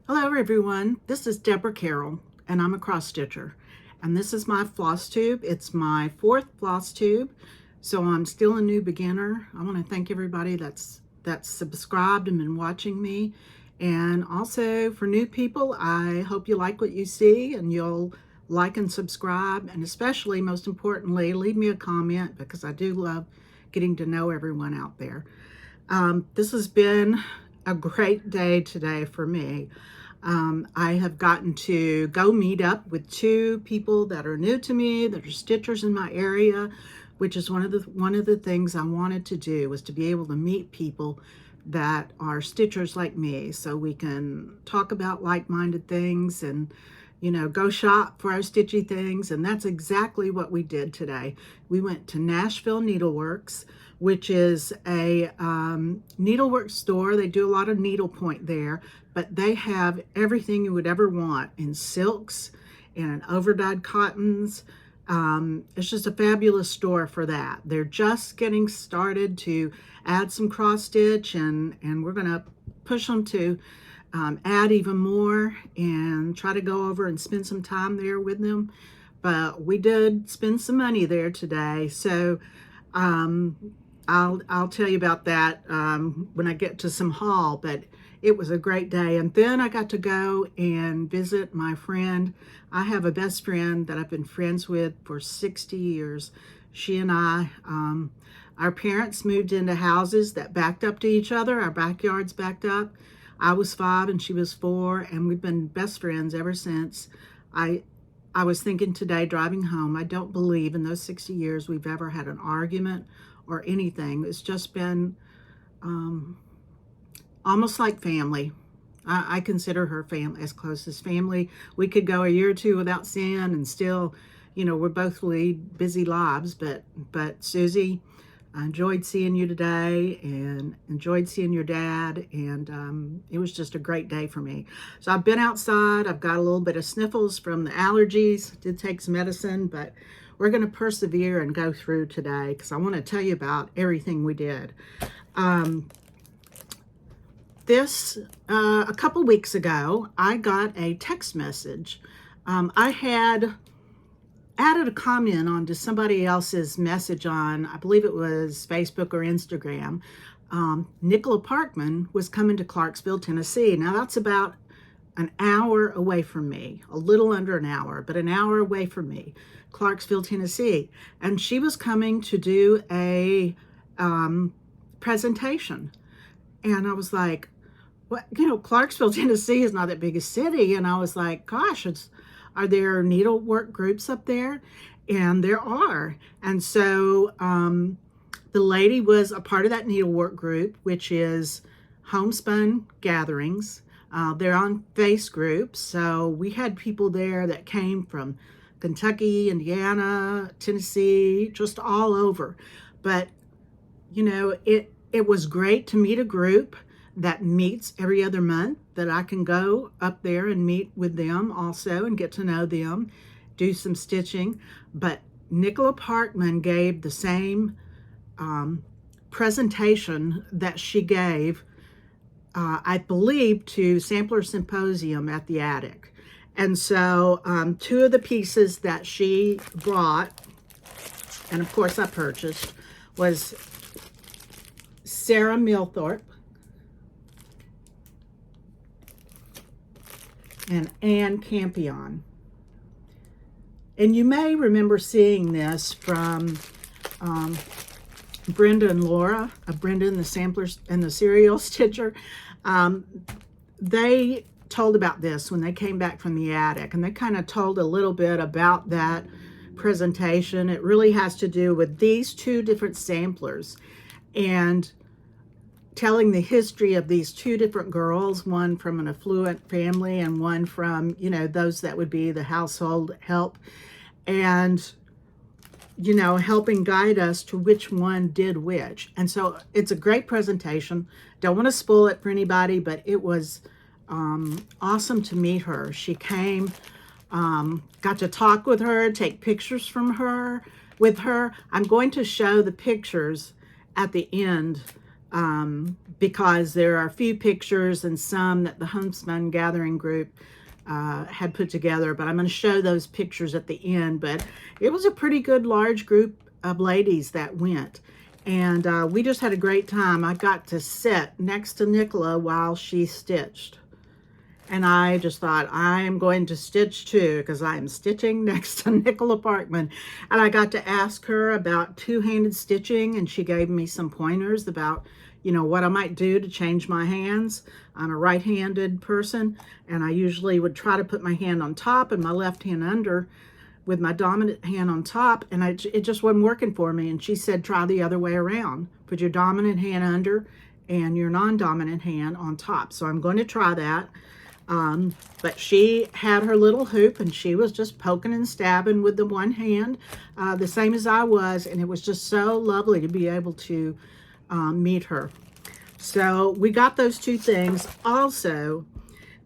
Hello everyone, this is Deborah Carroll and I'm a cross stitcher, and this is my floss tube. It's my fourth floss tube, so I'm still a new beginner. I want to thank everybody that's subscribed and been watching me, and also for new people, I hope you like what you see and you'll like and subscribe, and especially most importantly leave me a comment because I do love getting to know everyone out there. This has been a great day today for me. I have gotten to go meet up with two people that are new to me, that are stitchers in my area, which is one of the things I wanted to do, was to be able to meet people that are stitchers like me, so we can talk about like-minded things and go shop for our stitchy things. And that's exactly what we did today. We went to Nashville Needleworks, which is a needlework store. They do a lot of needlepoint there, but they have everything you would ever want in silks and overdyed cottons. It's just a fabulous store for that. They're just getting started to add some cross stitch, and we're going to push them to add even more and try to go over and spend some time there with them. But we did spend some money there today, so I'll tell you about that when I get to some haul. But it was a great day. And then I got to go and visit my friend. I have a best friend that I've been friends with for 60 years. She and I, our parents moved into houses that backed up to each other. Our backyards backed up. I was 5 and she was 4, and we've been best friends ever since. I was thinking today driving home, I don't believe in those 60 years we've ever had an argument or anything. It's just been almost like family. I consider her family, as close as family. We could go a year or two without seeing and still, we're both lead busy lives. But Susie, I enjoyed seeing you today and enjoyed seeing your dad, and it was just a great day for me. So I've been outside. I've got a little bit of sniffles from the allergies. Did take some medicine, but we're going to persevere and go through today because I want to tell you about everything we did. A couple weeks ago, I got a text message. I had added a comment onto somebody else's message on, I believe it was Facebook or Instagram. Nicola Parkman was coming to Clarksville, Tennessee. Now that's about an hour away from me, a little under an hour, but an hour away from me, Clarksville, Tennessee. And she was coming to do a presentation. And I was like, what, Clarksville, Tennessee is not that big a city. And I was like, gosh, are there needlework groups up there? And there are. And so the lady was a part of that needlework group, which is Homespun Gatherings. They're on face groups. So we had people there that came from Kentucky, Indiana, Tennessee, just all over. But, it was great to meet a group that meets every other month, that I can go up there and meet with them also and get to know them, do some stitching. But Nicola Parkman gave the same presentation that she gave, I believe, to Sampler Symposium at the Attic. And so 2 of the pieces that she brought, and of course I purchased, was Sarah Milthorpe and Anne Campion. And you may remember seeing this from Brenda and Laura, Brenda and the Samplers and the Serial Stitcher. They told about this when they came back from the attic, and they kind of told a little bit about that presentation. It really has to do with these 2 different samplers and telling the history of these 2 different girls, one from an affluent family and one from, those that would be the household help, and, helping guide us to which one did which. And so it's a great presentation. Don't want to spoil it for anybody, but it was awesome to meet her. She came, got to talk with her, take pictures with her. I'm going to show the pictures at the end because there are a few pictures and some that the Homespun Gathering group had put together, but I'm going to show those pictures at the end. But it was a pretty good large group of ladies that went, and we just had a great time. I got to sit next to Nicola while she stitched, and I just thought, I am going to stitch too, because I am stitching next to Nicola Parkman. And I got to ask her about two-handed stitching, and she gave me some pointers about, you know, what I might do to change my hands. I'm a right-handed person, and I usually would try to put my hand on top and my left hand under with my dominant hand on top, and it just wasn't working for me. And she said, try the other way around. Put your dominant hand under and your non-dominant hand on top. So I'm going to try that. But she had her little hoop, and she was just poking and stabbing with the one hand, the same as I was, and it was just so lovely to be able to meet her. So we got those two things. Also,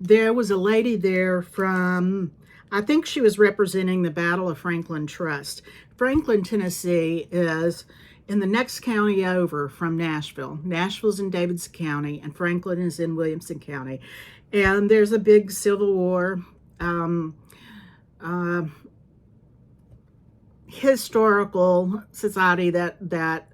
there was a lady there from, I think she was representing the Battle of Franklin Trust. Franklin, Tennessee is in the next county over from Nashville. Nashville's in Davidson County, and Franklin is in Williamson County. And there's a big Civil War historical society that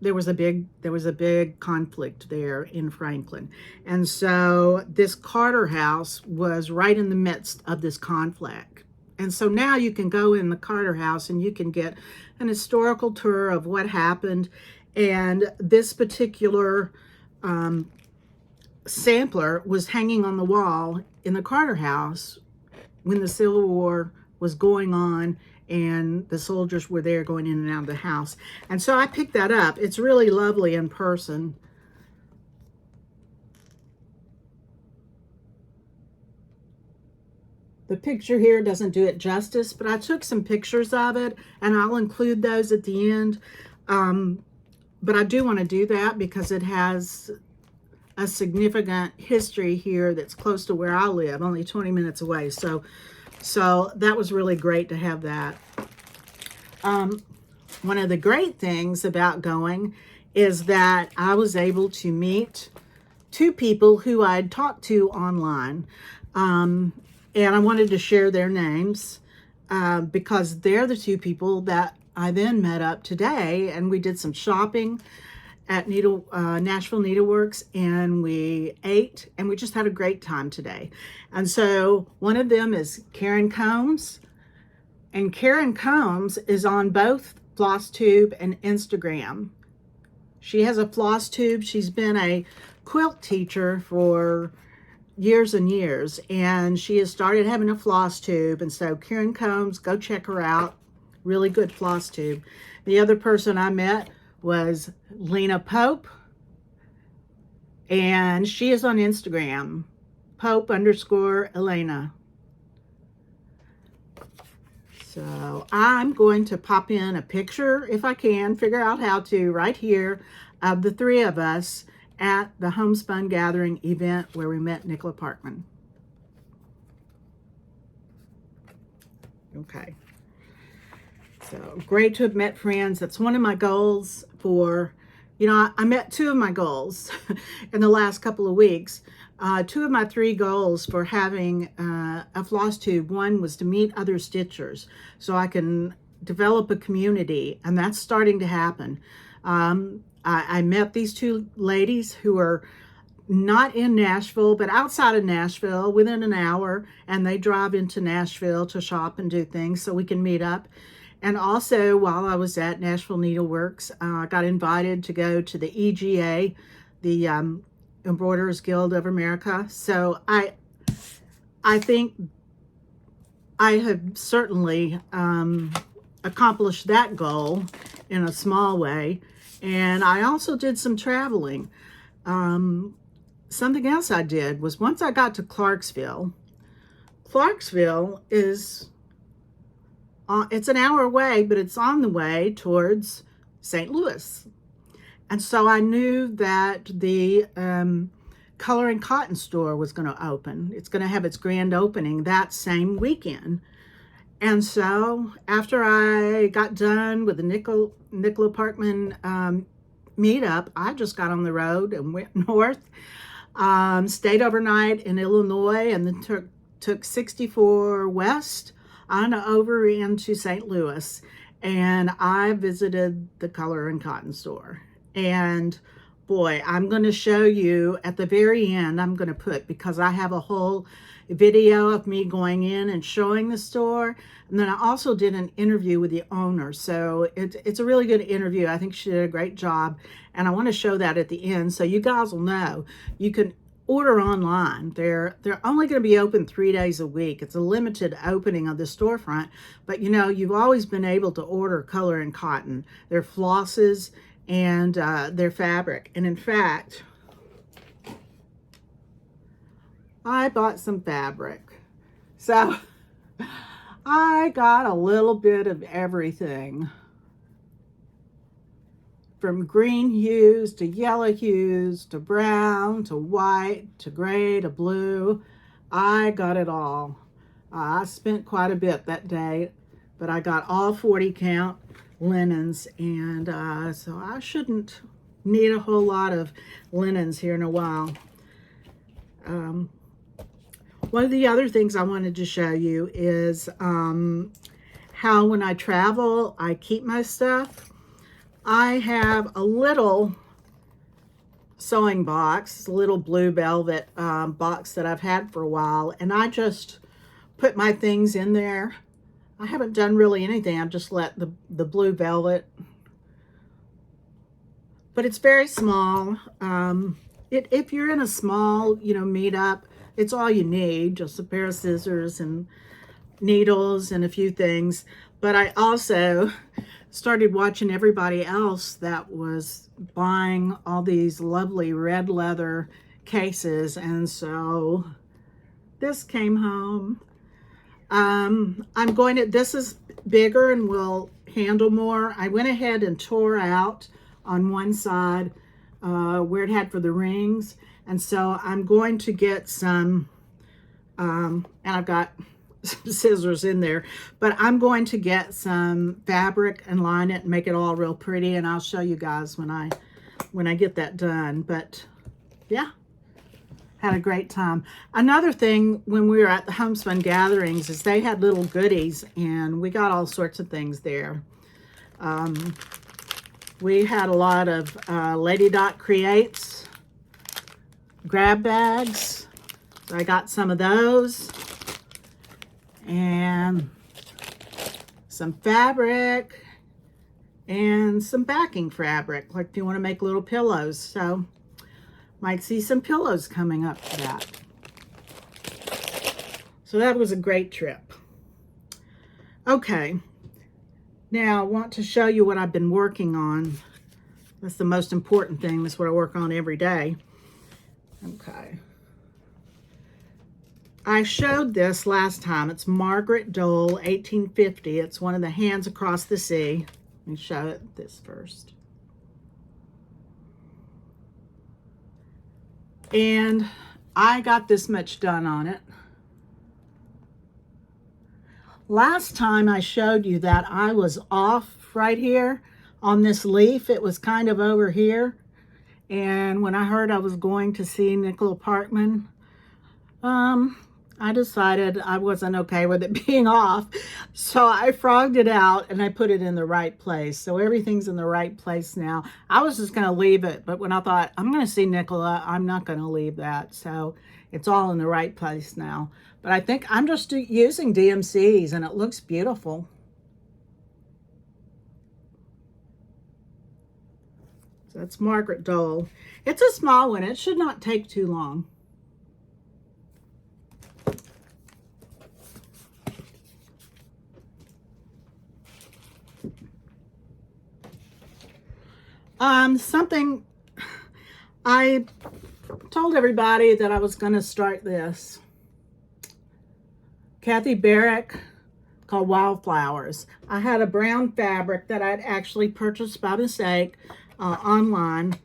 there was a big conflict there in Franklin. And so this Carter House was right in the midst of this conflict. And so now you can go in the Carter House and you can get an historical tour of what happened. And this particular sampler was hanging on the wall in the Carter House when the Civil War was going on, and the soldiers were there going in and out of the house. And so I picked that up. It's really lovely in person. The picture here doesn't do it justice, but I took some pictures of it, and I'll include those at the end. But I do want to do that because it has a significant history here that's close to where I live, only 20 minutes away. So that was really great to have that. One of the great things about going is that I was able to meet two people who I'd talked to online. And I wanted to share their names because they're the two people that I then met up today, and we did some shopping at Nashville Needleworks, and we ate, and we just had a great time today. And so one of them is Karen Combs, and Karen Combs is on both Flosstube and Instagram. She has a Flosstube. She's been a quilt teacher for years and years, and she has started having a Flosstube. And so Karen Combs, go check her out. Really good Flosstube. The other person I met was Lena Pope, and she is on Instagram, Pope_Elena. So I'm going to pop in a picture, if I can figure out how to, right here, of the three of us at the Homespun Gathering event where we met Nicola Parkman. Okay. So great to have met friends. That's one of my goals for, you know, I met two of my goals in the last couple of weeks. Two of my three goals for having a Flosstube. One was to meet other stitchers so I can develop a community, and that's starting to happen. I met these two ladies who are not in Nashville, but outside of Nashville, within an hour, and they drive into Nashville to shop and do things so we can meet up. And also, while I was at Nashville Needleworks, I got invited to go to the EGA, the Embroiderers Guild of America. So I think I have certainly accomplished that goal in a small way. And I also did some traveling. Something else I did was, once I got to Clarksville is, it's an hour away, but it's on the way towards St. Louis. And so I knew that the Color and Cotton store was going to open. It's going to have its grand opening that same weekend. And so after I got done with the Nicola Parkman meetup, I just got on the road and went north, stayed overnight in Illinois, and then took 64 west on over into St. Louis, and I visited the Color and Cotton store. And boy, I'm going to show you at the very end, I'm going to put, because I have a whole video of me going in and showing the store. And then I also did an interview with the owner. So it's a really good interview. I think she did a great job. And I want to show that at the end so you guys will know you can order online. They're only going to be open 3 days a week. It's a limited opening of the storefront, but you know, you've always been able to order Color and Cotton, their flosses and their fabric. And in fact, I bought some fabric. So I got a little bit of everything, from green hues to yellow hues to brown to white to gray to blue. I got it all. I spent quite a bit that day, but I got all 40 count linens, and so I shouldn't need a whole lot of linens here in a while. One of the other things I wanted to show you is how when I travel, I keep my stuff. I have a little sewing box, a little blue velvet box that I've had for a while, and I just put my things in there. I haven't done really anything. I've just let the blue velvet, but it's very small. If you're in a small, you know, meetup, it's all you need, just a pair of scissors and needles and a few things. But I also started watching everybody else that was buying all these lovely red leather cases, and so this came home. This is bigger and will handle more. I went ahead and tore out on one side where it had for the rings, and so I'm going to get some, and I've got some scissors in there, but I'm going to get some fabric and line it and make it all real pretty, and I'll show you guys when I get that done. But yeah, had a great time. Another thing, when we were at the Homespun Gatherings, is they had little goodies, and we got all sorts of things there. We had a lot of Lady Dot Creates grab bags, so I got some of those, and some fabric and some backing fabric, like if you want to make little pillows. So might see some pillows coming up for that. So that was a great trip. Okay, now I want to show you what I've been working on. That's the most important thing. That's what I work on every day. Okay. I showed this last time. It's Margaret Dole, 1850. It's one of the Hands Across the Sea. Let me show it this first. And I got this much done on it. Last time I showed you that I was off right here on this leaf. It was kind of over here. And when I heard I was going to see Nicola Parkman, I decided I wasn't okay with it being off. So I frogged it out and I put it in the right place. So everything's in the right place now. I was just going to leave it, but when I thought I'm going to see Nicola, I'm not going to leave that. So it's all in the right place now. But I think I'm just using DMCs, and it looks beautiful. So that's Margaret Dole. It's a small one. It should not take too long. Something, I told everybody that I was going to start this. Kathy Barrick, called Wildflowers. I had a brown fabric that I'd actually purchased by mistake online,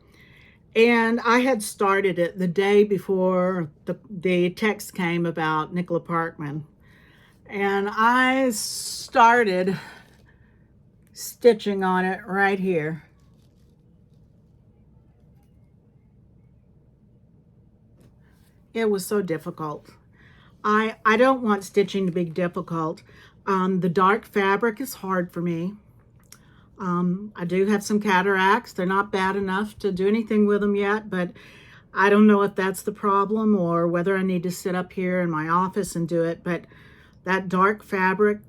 and I had started it the day before the text came about Nicola Parkman, and I started stitching on it right here. It was so difficult. I don't want stitching to be difficult. The dark fabric is hard for me. I do have some cataracts. They're not bad enough to do anything with them yet, but I don't know if that's the problem or whether I need to sit up here in my office and do it. But that dark fabric,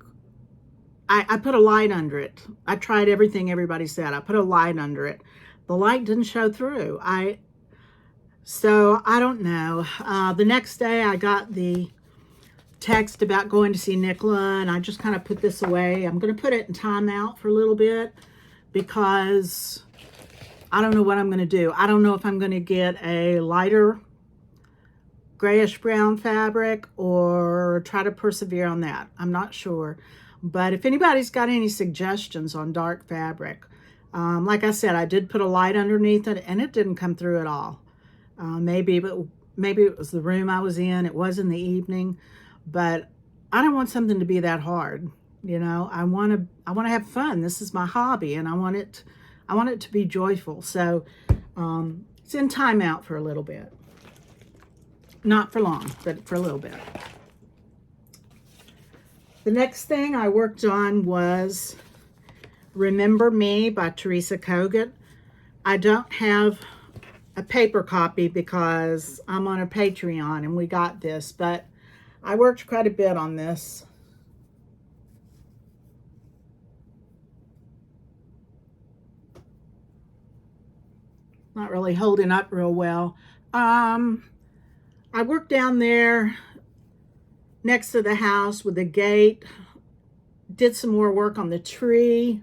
I put a light under it. I tried everything everybody said. I put a light under it. The light didn't show through. So I don't know. The next day I got the text about going to see Nicola, and I just kind of put this away. I'm going to put it in timeout for a little bit because I don't know what I'm going to do. I don't know if I'm going to get a lighter grayish brown fabric or try to persevere on that. I'm not sure. But if anybody's got any suggestions on dark fabric, like I said, I did put a light underneath it and it didn't come through at all. Maybe it was the room I was in. It was in the evening, but I don't want something to be that hard. You know, I want to have fun. This is my hobby, and I want it to be joyful. So it's in timeout for a little bit. Not for long, but for a little bit. The next thing I worked on was Remember Me by Teresa Kogut. I don't have a paper copy because I'm on a Patreon and we got this, but I worked quite a bit on this. Not really holding up real well. I worked down there next to the house with the gate, did some more work on the tree,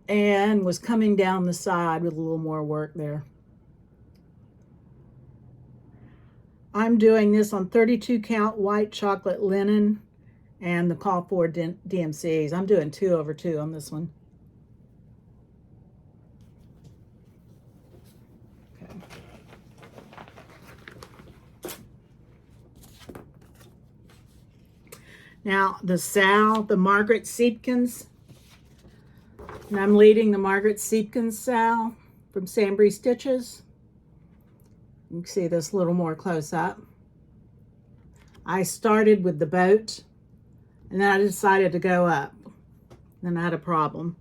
and was coming down the side with a little more work there. I'm doing this on 32 count white chocolate linen and the call for DMCs. I'm doing 2/2 on this one. Okay. Now the Margaret Siepkins. And I'm leading the Margaret Siepkins Sal from Sambry Stitches. You can see this a little more close up. I started with the boat and then I decided to go up. Then I had a problem.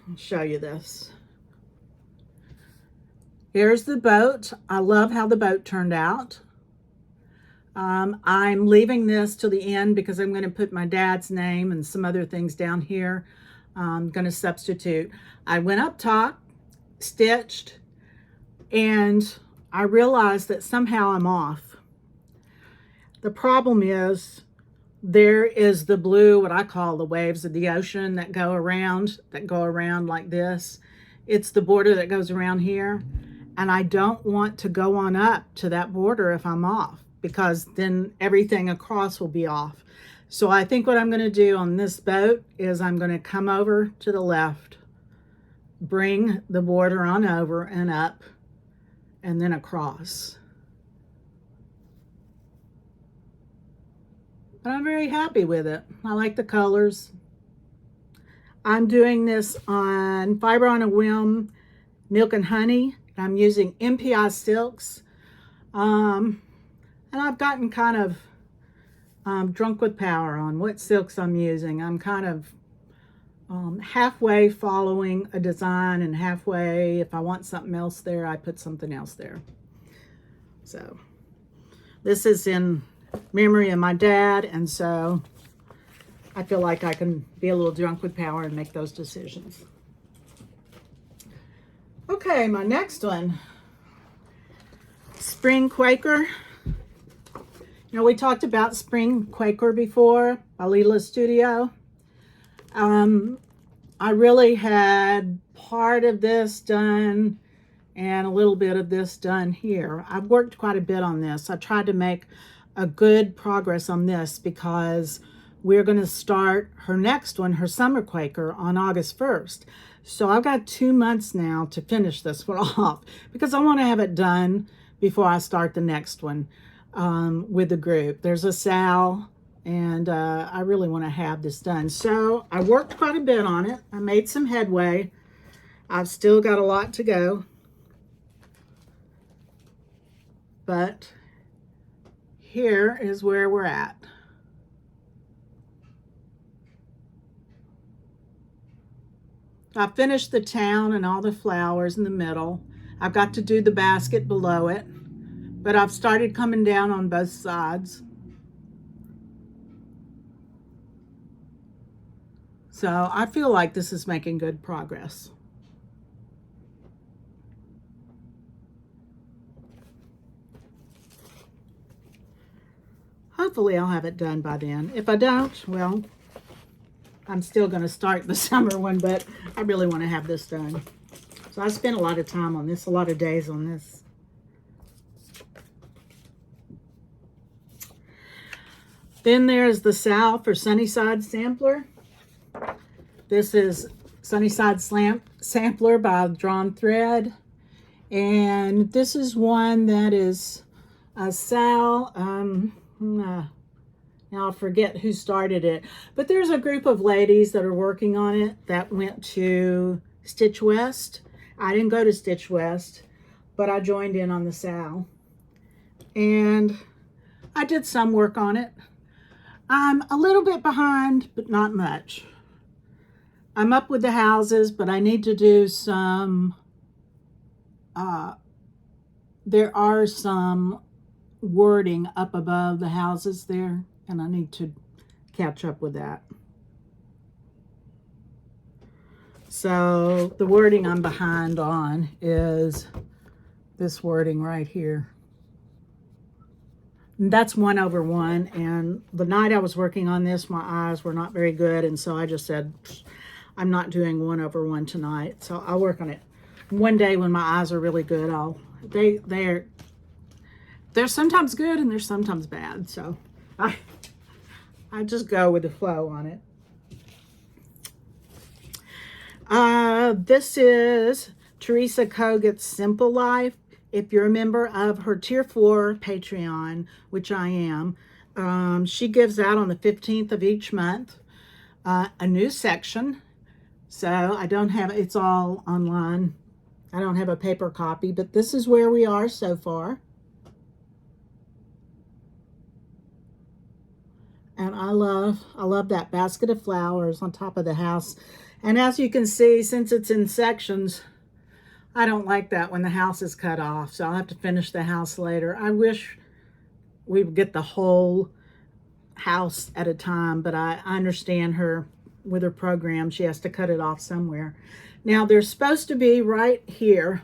I'll show you this. Here's the boat. I love how the boat turned out. I'm leaving this till the end because I'm going to put my dad's name and some other things down here. I'm going to substitute. I went up top, stitched, and I realized that somehow I'm off. The problem is there is the blue, what I call the waves of the ocean that go around like this. It's the border that goes around here. And I don't want to go on up to that border if I'm off, because then everything across will be off. So I think what I'm going to do on this boat is I'm going to come over to the left, bring the border on over and up, and then across. But I'm very happy with it. I like the colors. I'm doing this on Fiber on a Whim, Milk and Honey. I'm using MPI silks. And I've gotten kind of drunk with power on what silks I'm using. I'm kind of halfway following a design and halfway, if I want something else there, I put something else there. So this is in memory of my dad, and so I feel like I can be a little drunk with power and make those decisions. Okay, my next one, Spring Quaker. You know, we talked about Spring Quaker before by Leela Studio. I really had part of this done and a little bit of this done here. I've worked quite a bit on this. I tried to make a good progress on this because we're going to start her next one, her Summer Quaker, on August 1st. So I've got 2 months now to finish this one off because I want to have it done before I start the next one with the group. There's a Sal, and I really want to have this done. So I worked quite a bit on it. I made some headway. I've still got a lot to go. but here is where we're at. I finished the town and all the flowers in the middle. I've got to do the basket below it, but I've started coming down on both sides. So I feel like this is making good progress. Hopefully I'll have it done by then. If I don't, well, I'm still going to start the summer one, but I really want to have this done. So I spent a lot of time on this, a lot of days on this. Then there's the South or Sunnyside Sampler. This is Sunnyside Sampler by Drawn Thread. And this is one that is Sal, now I forget who started it, but there's a group of ladies that are working on it that went to Stitch West. I didn't go to Stitch West, but I joined in on the Sal. And I did some work on it. I'm a little bit behind, but not much. I'm up with the houses, but I need to do some, there are some wording up above the houses there, and I need to catch up with that. So the wording I'm behind on is this wording right here. And that's 1/1, and the night I was working on this, my eyes were not very good, and so I just said, I'm not doing 1/1 tonight. So I'll work on it one day when my eyes are really good. They're sometimes good and they're sometimes bad, so I just go with the flow on it. This is Teresa Koget's Simple Life. If you're a member of her Tier 4 Patreon, which I am, she gives out on the 15th of each month a new section. So I don't have, it's all online. I don't have a paper copy, but this is where we are so far. And I love that basket of flowers on top of the house. And as you can see, since it's in sections, I don't like that when the house is cut off. So I'll have to finish the house later. I wish we would get the whole house at a time, but I understand her with her program. She has to cut it off somewhere. Now there's supposed to be right here,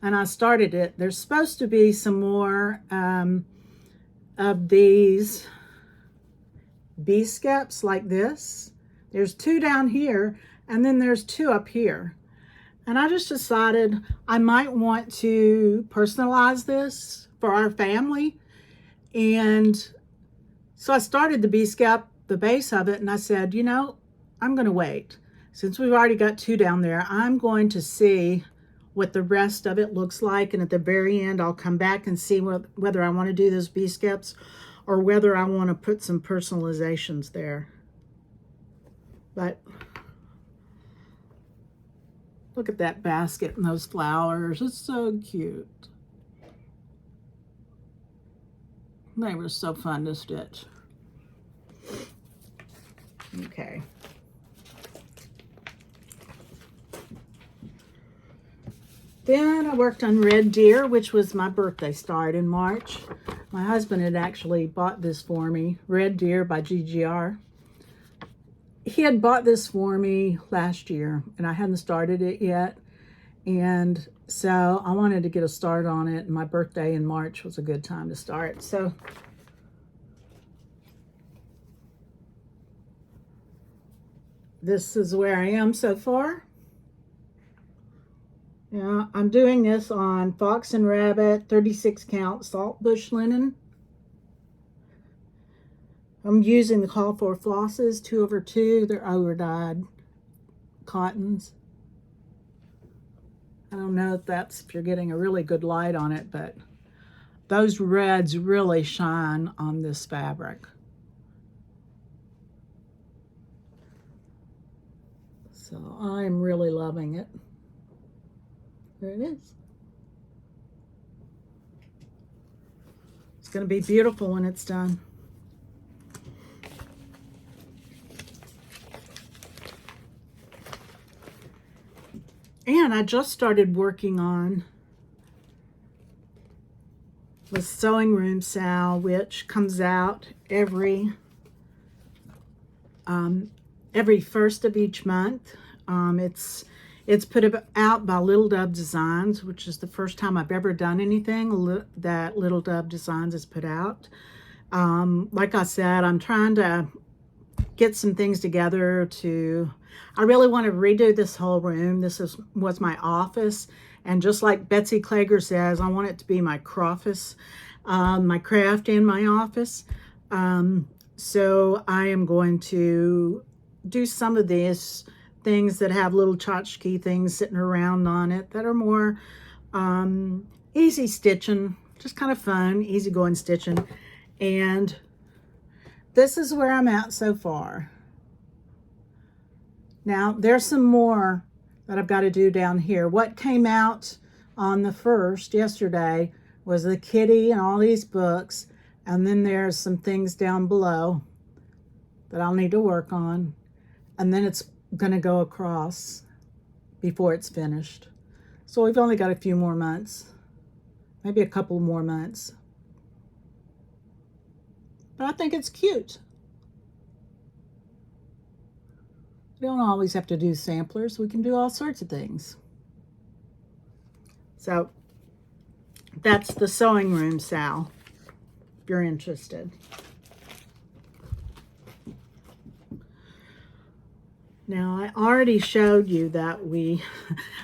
and I started it. There's supposed to be some more of these B-skeps like this. There's 2 down here, and then there's 2 up here. And I just decided I might want to personalize this for our family. And so I started the B-skep, the base of it, and I said, you know, I'm going to wait. Since we've already got 2 down there, I'm going to see what the rest of it looks like. And at the very end, I'll come back and see whether I want to do those B-skeps or whether I want to put some personalizations there. But look at that basket and those flowers. It's so cute. They were so fun to stitch. Okay. Then I worked on Red Deer, which was my birthday start in March. My husband had actually bought this for me, Red Deer by GGR. He had bought this for me last year, and I hadn't started it yet. And so I wanted to get a start on it, and my birthday in March was a good time to start. So this is where I am so far. Yeah, I'm doing this on Fox and Rabbit 36 count salt bush linen. I'm using the Call for flosses 2/2. They're over-dyed cottons. I don't know if you're getting a really good light on it, but those reds really shine on this fabric. So I'm really loving it. There it is. It's going to be beautiful when it's done. And I just started working on the sewing room sale, which comes out every first of each month. It's put out by Little Dove Designs, which is the first time I've ever done anything that Little Dove Designs has put out. Like I said, I'm trying to get some things together I really want to redo this whole room. This was my office, and just like Betsy Klager says, I want it to be my craft and my office. So I am going to do some of these things that have little tchotchke things sitting around on it that are more easy stitching, just kind of fun, easy going stitching. And this is where I'm at so far. Now, there's some more that I've got to do down here. What came out on the 1st, yesterday, was the kitty and all these books. And then there's some things down below that I'll need to work on. And then it's going to go across before it's finished. So we've only got a few more months, maybe a couple more months. But I think it's cute. We don't always have to do samplers. We can do all sorts of things. So that's the sewing room sale, if you're interested. Now, I already showed you that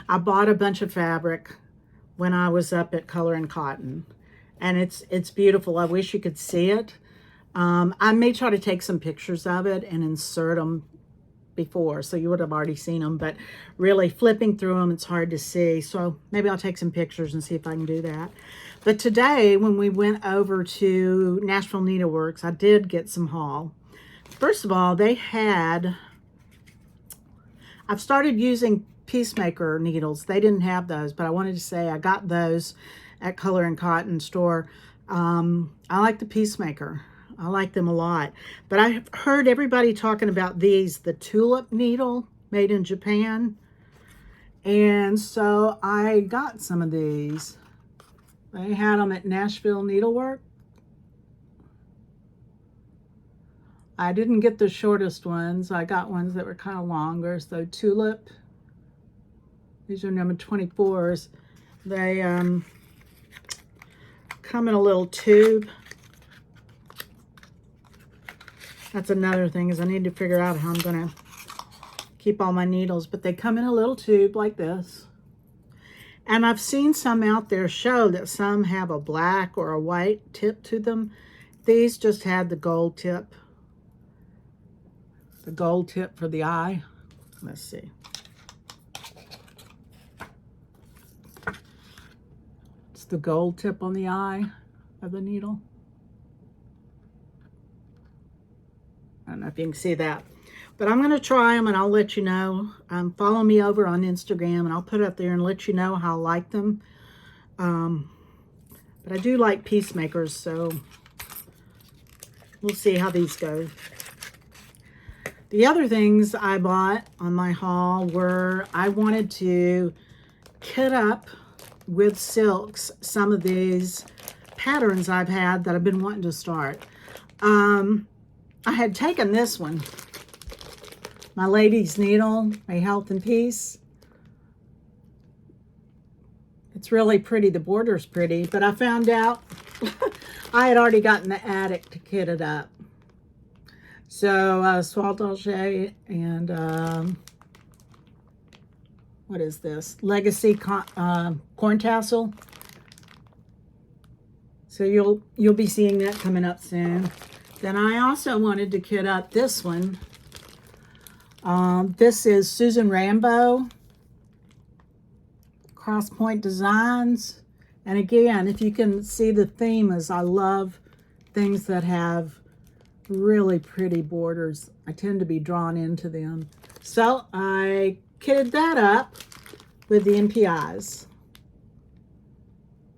I bought a bunch of fabric when I was up at Color and Cotton, and it's beautiful. I wish you could see it. I may try to take some pictures of it and insert them before, so you would have already seen them, but really flipping through them, it's hard to see. So maybe I'll take some pictures and see if I can do that. But today, when we went over to Nashville Needleworks, I did get some haul. First of all, I've started using Peacemaker needles. They didn't have those, but I wanted to say I got those at Color and Cotton store. I like the Peacemaker. I like them a lot. But I've heard everybody talking about these, the tulip needle made in Japan. And so I got some of these. They had them at Nashville Needlework. I didn't get the shortest ones. I got ones that were kind of longer. So tulip. These are number 24s. They come in a little tube. That's another thing, is I need to figure out how I'm going to keep all my needles. But they come in a little tube like this. And I've seen some out there show that some have a black or a white tip to them. These just had the gold tip. The gold tip for the eye. Let's see. It's the gold tip on the eye of the needle. I don't know if you can see that. But I'm going to try them and I'll let you know. Follow me over on Instagram and I'll put it up there and let you know how I like them. But I do like Peacemakers, so we'll see how these go. The other things I bought on my haul were, I wanted to kit up with silks some of these patterns I've had that I've been wanting to start. I had taken this one, my lady's needle, May Health and Peace. It's really pretty, the border's pretty, but I found out I had already gotten the attic to kit it up. So Soie d'Alger and what is this? Legacy corn tassel. So you'll be seeing that coming up soon. Then I also wanted to kit up this one. This is Susan Rambo, Cross Point Designs. And again, if you can see the theme, is I love things that have really pretty borders. I tend to be drawn into them. So I kitted that up with the NPIs.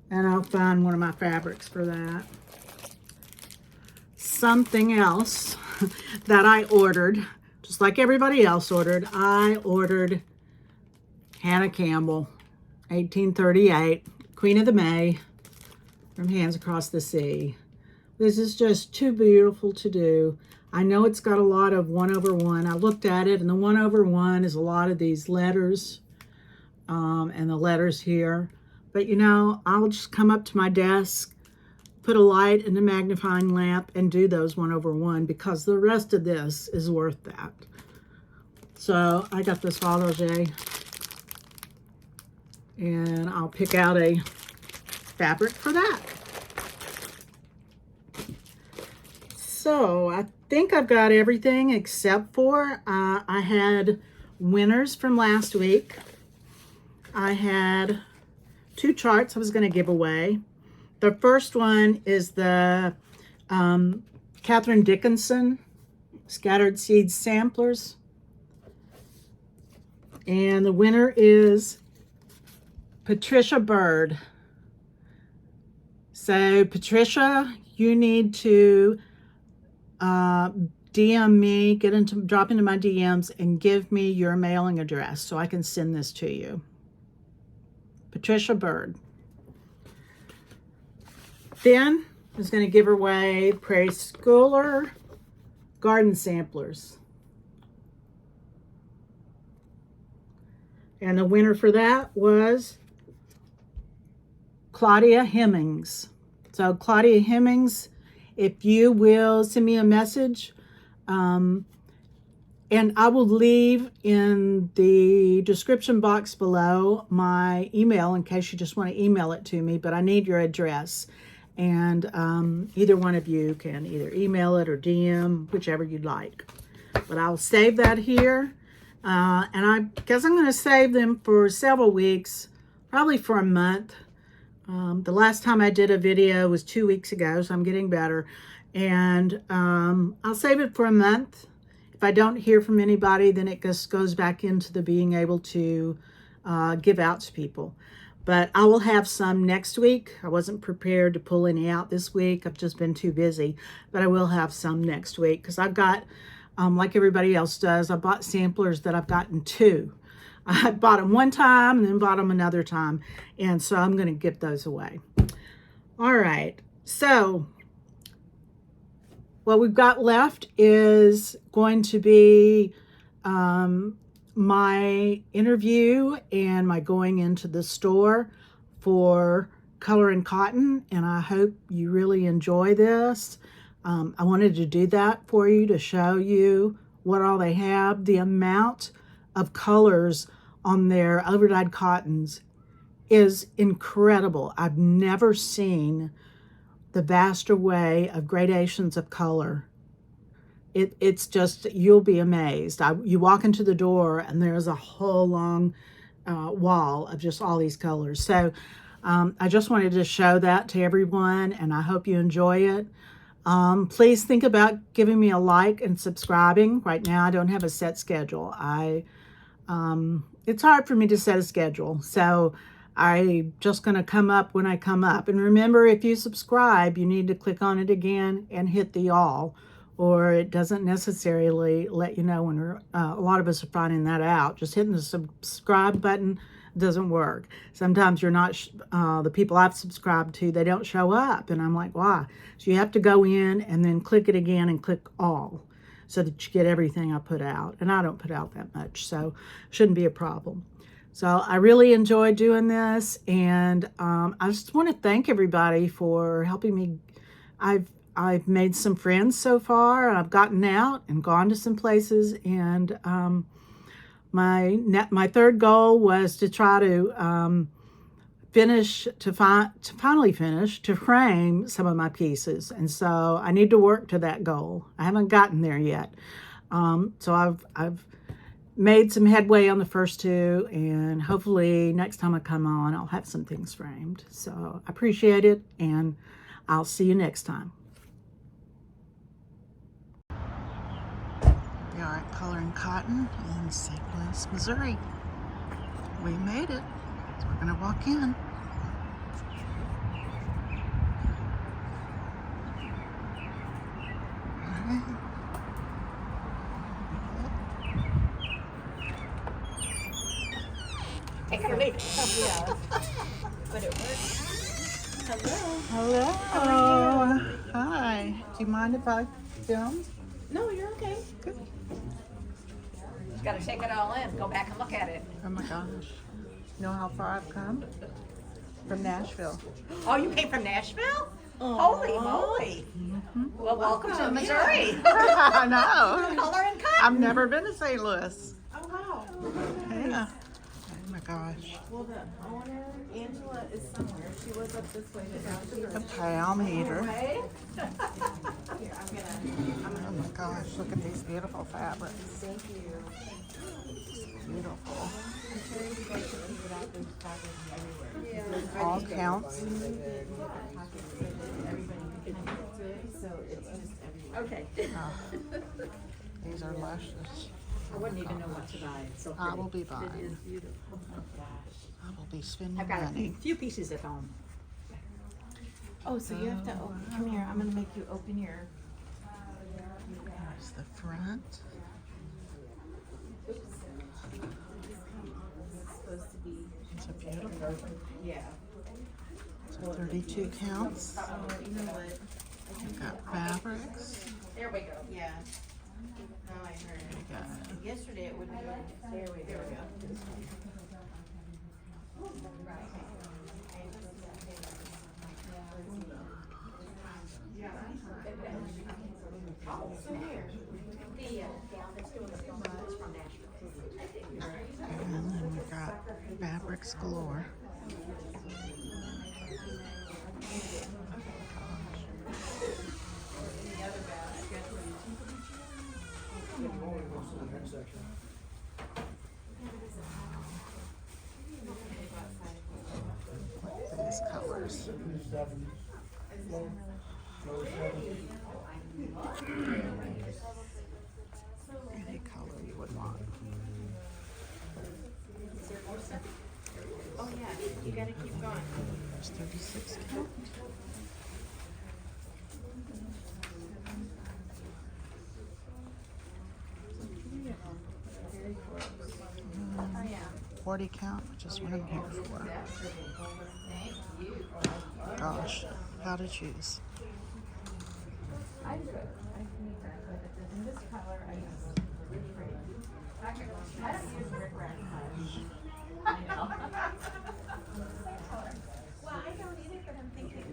And I'll find one of my fabrics for that. something else that I ordered, just like everybody else ordered. I ordered Hannah Campbell, 1838, Queen of the May, from Hands Across the Sea. This is just too beautiful to do. I know it's got a lot of 1/1. I looked at it, and the 1/1 is a lot of these letters, and the letters here. But you know, I'll just come up to my desk, put a light and a magnifying lamp, and do those 1/1 because the rest of this is worth that. So I got this Fabergé, and I'll pick out a fabric for that. So I think I've got everything except for I had winners from last week. I had 2 charts I was going to give away. The first one is the Catherine Dickinson Scattered Seeds Samplers. And the winner is Patricia Bird. So Patricia, you need to DM me, drop into my DMs and give me your mailing address so I can send this to you. Patricia Bird. Then I was going to give away Prairie Schooler Garden Samplers. And the winner for that was Claudia Hemmings. So Claudia Hemmings, if you will send me a message, and I will leave in the description box below my email in case you just want to email it to me, but I need your address. And either one of you can either email it or DM, whichever you'd like. But I'll save that here. And I guess I'm going to save them for several weeks, probably for a month. The last time I did a video was 2 weeks ago, so I'm getting better. And I'll save it for a month. If I don't hear from anybody, then it just goes back into the being able to give out to people. But I will have some next week. I wasn't prepared to pull any out this week. I've just been too busy. But I will have some next week because I've got, like everybody else does, I bought samplers that I've gotten 2. I bought them one time and then bought them another time. And so I'm going to give those away. All right. So what we've got left is going to be my interview and my going into the store for Color and Cotton. And I hope you really enjoy this. I wanted to do that for you to show you what all they have. The amount of colors on their overdyed cottons is incredible. I've never seen the vast array of gradations of color. It's just, you'll be amazed. You walk into the door and there's a whole long wall of just all these colors. So I just wanted to show that to everyone, and I hope you enjoy it. Please think about giving me a like and subscribing. Right now I don't have a set schedule. It's hard for me to set a schedule, so I'm just going to come up when I come up. And remember, if you subscribe, you need to click on it again and hit the all, or it doesn't necessarily let you know when a lot of us are finding that out. Just hitting the subscribe button doesn't work. Sometimes you're not, the people I've subscribed to, they don't show up. And I'm like, why? So you have to go in and then click it again and click all, so that you get everything I put out. And I don't put out that much, so shouldn't be a problem. So I really enjoy doing this, and I just want to thank everybody for helping me. I've made some friends so far, and I've gotten out and gone to some places, and my third goal was to try to finally finish to frame some of my pieces. And so I need to work to that goal. I haven't gotten there yet. So I've made some headway on the first 2, and hopefully next time I come on, I'll have some things framed. So I appreciate it, and I'll see you next time. We are at Color and Cotton in St. Louis, Missouri. We made it. So we're going to walk in. Yeah. But it works. Hello. Hello. How are you? Hi. Do you mind if I film? No, you're okay. Good. Just gotta take it all in. Go back and look at it. Oh my gosh. You know how far I've come? From Nashville. Oh, you came from Nashville? Holy moly. Well, welcome to Missouri. I know. Color and cut. I've never been to St. Louis. Oh, wow. Yeah. Oh my gosh. Well, the owner, Angela, is somewhere. She was up this way today. Okay, I'll meet her. Here, I'm gonna. Oh my gosh, look at these beautiful fabrics. Thank you. Beautiful. I'm sure you guys can figure out there's fabric everywhere. All counts. Everybody can kind of get to it, so it's just everywhere. Okay. Oh, these are luscious. I wouldn't even know what to buy. It's so I pretty. will be It buying. is beautiful. I will be spending I've got a money. few pieces at home. Oh, so you have to open. Come here. I'm gonna make you open your. There's the front. It's supposed to be. These are beautiful. Yeah. So 32 counts. Oh, you know what? We've got fabrics. There we go. Yeah. Now I heard. We got Yesterday it wouldn't. There we go. and then we've got fabrics galore. Look at these colors. Any color you would want. Oh yeah, you gotta keep going. There's 36 count. Oh yeah. 40 count, which is what I'm here for. Gosh, how to choose. I could. I can make that, but in this color, I just really pretty. I don't use rickrack much. I know. Well, I don't either, but I'm thinking.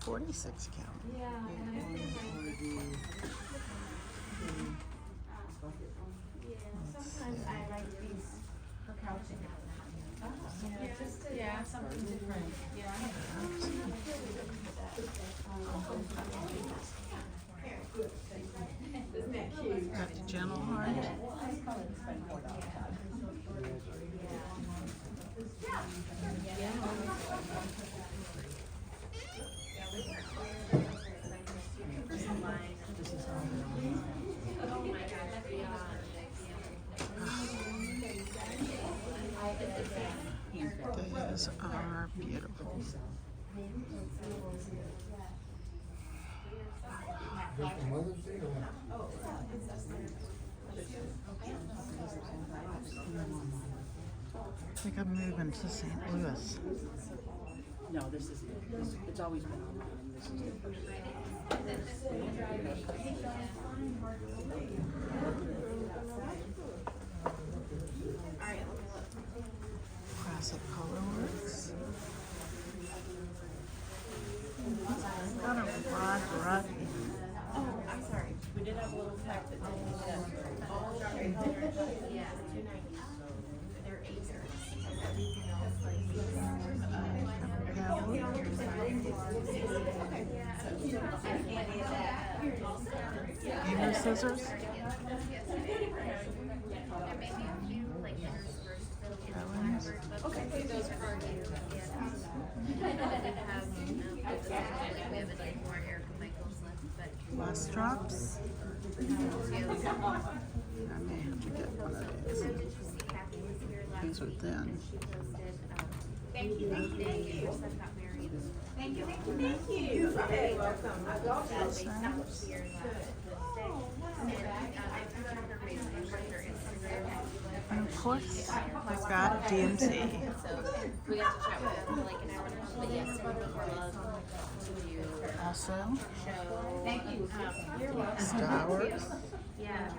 46 count. Yeah, and I'm thinking. Sometimes I like these for couching. Yeah, just to, yeah, something different. Yeah. Isn't that cute? Got the gentle heart. These are beautiful. I think I'm moving to St. Louis. No, this is, it's always been online. This is the first. Classic colorworks. Got a broad variety. Oh, I'm sorry. We did have a little pack that didn't get up. Yeah. They're acers. Everything else Gamer scissors. Owens. Less drops. I may have to get one of these. These are thin. Thank you. Okay, welcome. I love that. And of course, we've got DMC. So we got to chat with them for like an hour and a half. But yes, we would love to do Also, show. Thank you. You're welcome. Star Wars. Yeah,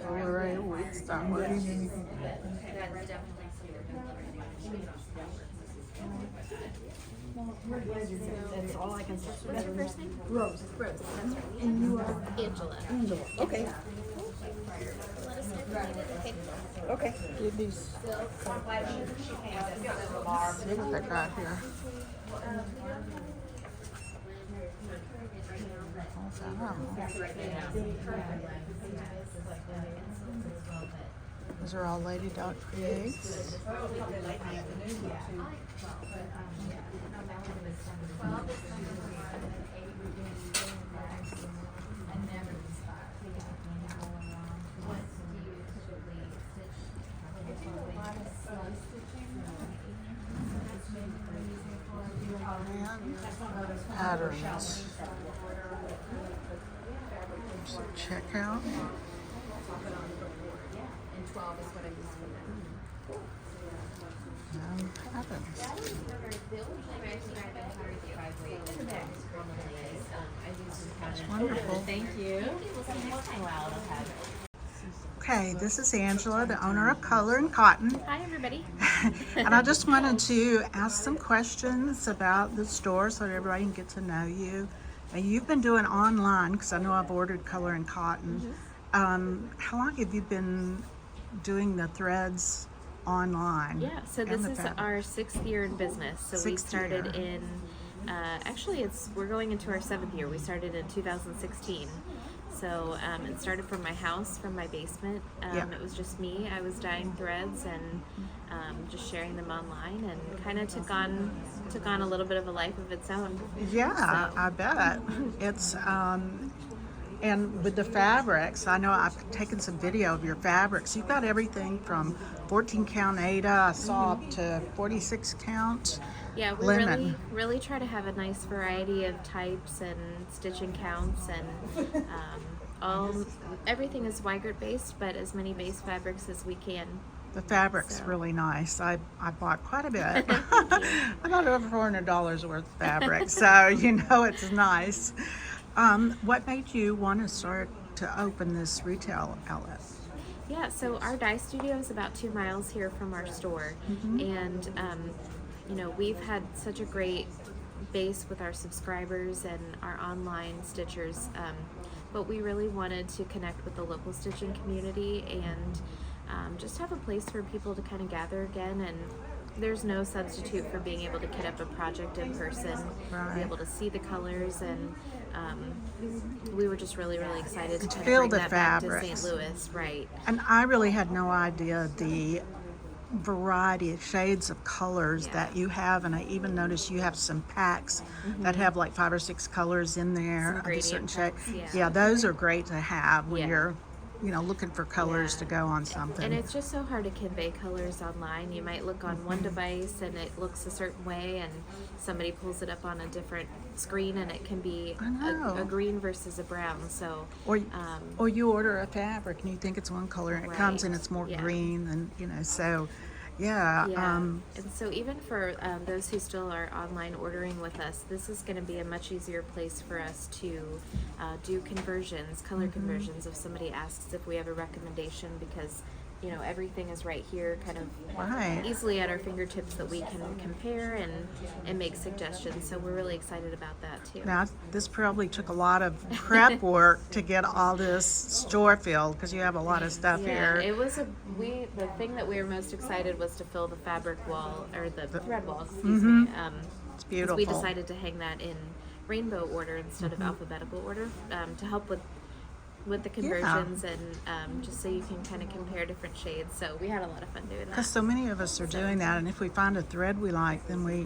Blu-ray with Star Wars. that's definitely That's all I can say. What's your first name? Rose. Rose. That's right. And you are Angela. Angela. Okay. Let us know if you need it. Okay. Okay. Give these. See what they got here. Those are all Lady Dot Creates. And patterns. So check out. And patterns. It's wonderful. Thank you. Wow. Okay, this is Angela, the owner of Color and Cotton. Hi, everybody. And I just wanted to ask some questions about the store so that everybody can get to know you. And you've been doing online, because I know I've ordered Color and Cotton. How long have you been doing the threads online? Yeah, so and this the is fabric? our 6th year in business. So we Sixth started year. in, actually we're going into our 7th year. We started in 2016. So it started from my house, from my basement. Yeah. It was just me. I was dyeing threads and just sharing them online, and kind of took on a little bit of a life of its own. Yeah, So- I bet. It's, and with the fabrics, I know I've taken some video of your fabrics. You've got everything from 14 count Aida, I saw up to 46 count. Yeah, we Linen. really try to have a nice variety of types and stitching counts, and everything is Weigert based, but as many base fabrics as we can. The fabric's So. really nice. I bought quite a bit. I got over $400 worth of fabric, so you know it's nice. What made you want to start to open this retail outlet? Yeah, so our dye studio is about 2 miles here from our store, and we've had such a great base with our subscribers and our online stitchers, but we really wanted to connect with the local stitching community and just have a place for people to kind of gather again. And there's no substitute for being able to kit up a project in person, Right. be able to see the colors, and we were just really excited to kind feel of bring the that back to fabrics. St. Louis, right? And I really had no idea the variety of shades of colors Yeah. that you have, and I even noticed you have some packs that have like 5 or 6 colors in there Some of a certain shade. gradient packs, yeah. Those are great to have when Yeah. you're looking for colors Yeah. to go on something. And it's just so hard to convey colors online. You might look on one device and it looks a certain way, and somebody pulls it up on a different screen and it can be I know. a green versus a brown. So or you order a fabric and you think it's one color and it comes and Right. it's more Yeah. green, and so yeah. and so even for those who still are online ordering with us, this is going to be a much easier place for us to do conversions, color conversions, if somebody asks if we have a recommendation, because everything is right here, kind of Right. easily at our fingertips, that we can compare and make suggestions. So we're really excited about that too. Now, this probably took a lot of prep work to get all this store filled, because you have a lot of stuff Yeah, here. it was the thing that we were most excited was to fill the fabric wall, or the thread wall, excuse me. It's 'Cause beautiful. we decided to hang that in rainbow order instead of alphabetical order, to help with the conversions, and just so you can kind of compare different shades. So we had a lot of fun doing that. Because so many of us are doing that, and if we find a thread we like, then we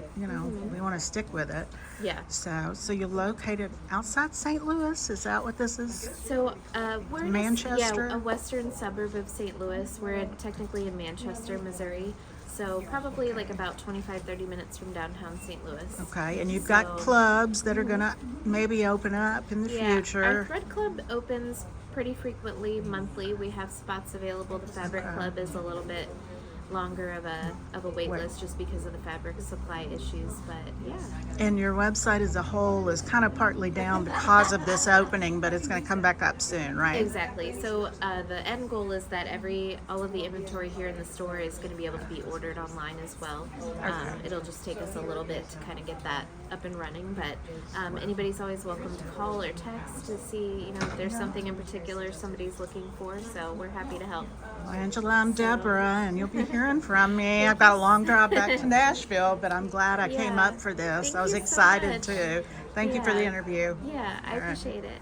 want to stick with it. Yeah. So you're located outside St. Louis. Is that what this is? So we're in Manchester? a western suburb of St. Louis. We're technically in Manchester, Missouri. So probably like about 25-30 minutes from downtown St. Louis. Okay, and you've got So- clubs that are gonna maybe open up in the Yeah, our future. thread club opens pretty frequently, monthly. We have spots available. The Fabric Club is a little bit longer of a wait list just because of the fabric supply issues, but yeah. And your website as a whole is kind of partly down because of this opening, but it's going to come back up soon, right? Exactly. So the end goal is that all of the inventory here in the store is going to be able to be ordered online as well. It'll just take us a little bit to kind of get that up and running, but anybody's always welcome to call or text to see, you know, if there's something in particular somebody's looking for. So we're happy to help. Well, Angela, I'm Deborah, and you'll be hearing from me. I've got a long drive back to Nashville, but I'm glad I came Yeah. up for this. Thank I was you so excited much. too. Thank you for the Yeah. interview. Yeah, I All right. appreciate it.